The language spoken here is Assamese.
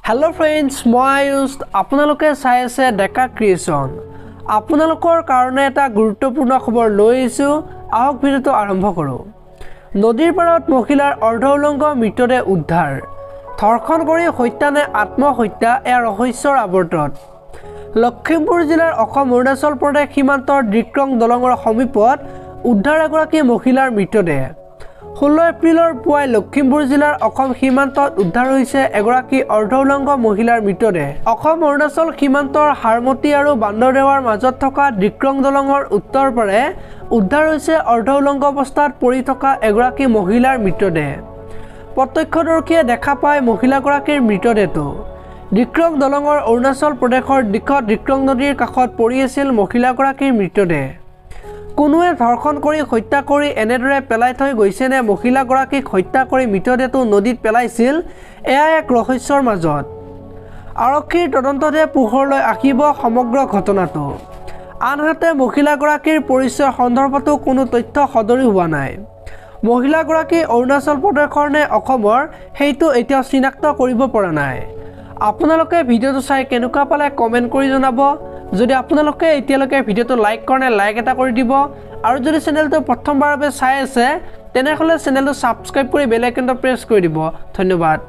Hello friends, মই আয়ুষ আপোনালোকে চাই আছে ডেকা ক্ৰিয়েচন আপোনালোকৰ কাৰণে এটা গুৰুত্বপূৰ্ণ খবৰ লৈ আহিছো আহক ভিডিওটো আৰম্ভ কৰো নদীৰ পাৰত মহিলাৰ অৰ্ধ উলংগ মৃতদেহ উদ্ধাৰ ধৰ্ষণ কৰি হত্যা নে আত্মহত্যা এয়া ৰহস্যৰ আৱৰ্তত লখিমপুৰ জিলাৰ অসম অৰুণাচল প্ৰদেশ সীমান্তৰ ডিক্ৰং দলঙৰ সমীপত উদ্ধাৰ এগৰাকী মহিলাৰ মৃতদেহ 16 এপ্ৰিলৰ পুৱাই লখিমপুৰ জিলাৰ অসম সীমান্তত উদ্ধাৰ হৈছে এগৰাকী অৰ্ধ উলংগ মহিলাৰ মৃতদেহ অসম অৰুণাচল সীমান্তৰ হাৰমতি আৰু বান্দৰদেৱাৰ মাজত থকা ডিক্ৰং দলঙৰ উত্তৰ পাৰে উদ্ধাৰ হৈছে অৰ্ধ উলংগ অৱস্থাত পৰি থকা এগৰাকী মহিলাৰ মৃতদেহ প্ৰত্যক্ষদৰ্শীয়ে দেখা পায় মহিলাগৰাকীৰ মৃতদেহটো ডিক্ৰং দলঙৰ অৰুণাচল প্ৰদেশৰ দিশত ডিক্ৰং নদীৰ কাষত পৰি আছিল মহিলাগৰাকীৰ মৃতদেহ কোনোৱে ধৰ্ষণ কৰি হত্যা কৰি এনেদৰে পেলাই থৈ গৈছে নে মহিলাগৰাকীক হত্যা কৰি মৃতদেহটো নদীত পেলাইছিল এয়া এক ৰহস্যৰ মাজত আৰক্ষীৰ তদন্ততে পোহৰলৈ আহিব সমগ্ৰ ঘটনাটো আনহাতে মহিলাগৰাকীৰ পৰিচয় সন্দৰ্ভতো কোনো তথ্য সদৰি হোৱা নাই মহিলাগৰাকী অৰুণাচল প্ৰদেশৰ নে অসমৰ সেইটো এতিয়াও চিনাক্ত কৰিব পৰা নাই আপোনালোকে ভিডিওটো চাই কেনেকুৱা পালে কমেন্ট কৰি জনাব যদি আপোনালোকে এতিয়ালৈকে ভিডিওটো লাইক কৰে লাইক এটা কৰি দিব আৰু যদি চেনেলটো প্ৰথমবাৰৰ বাবে চাই আছে তেনেহলে চেনেলটো সাবস্ক্ৰাইব কৰি বেল আইকনটো প্ৰেছ কৰি দিব ধন্যবাদ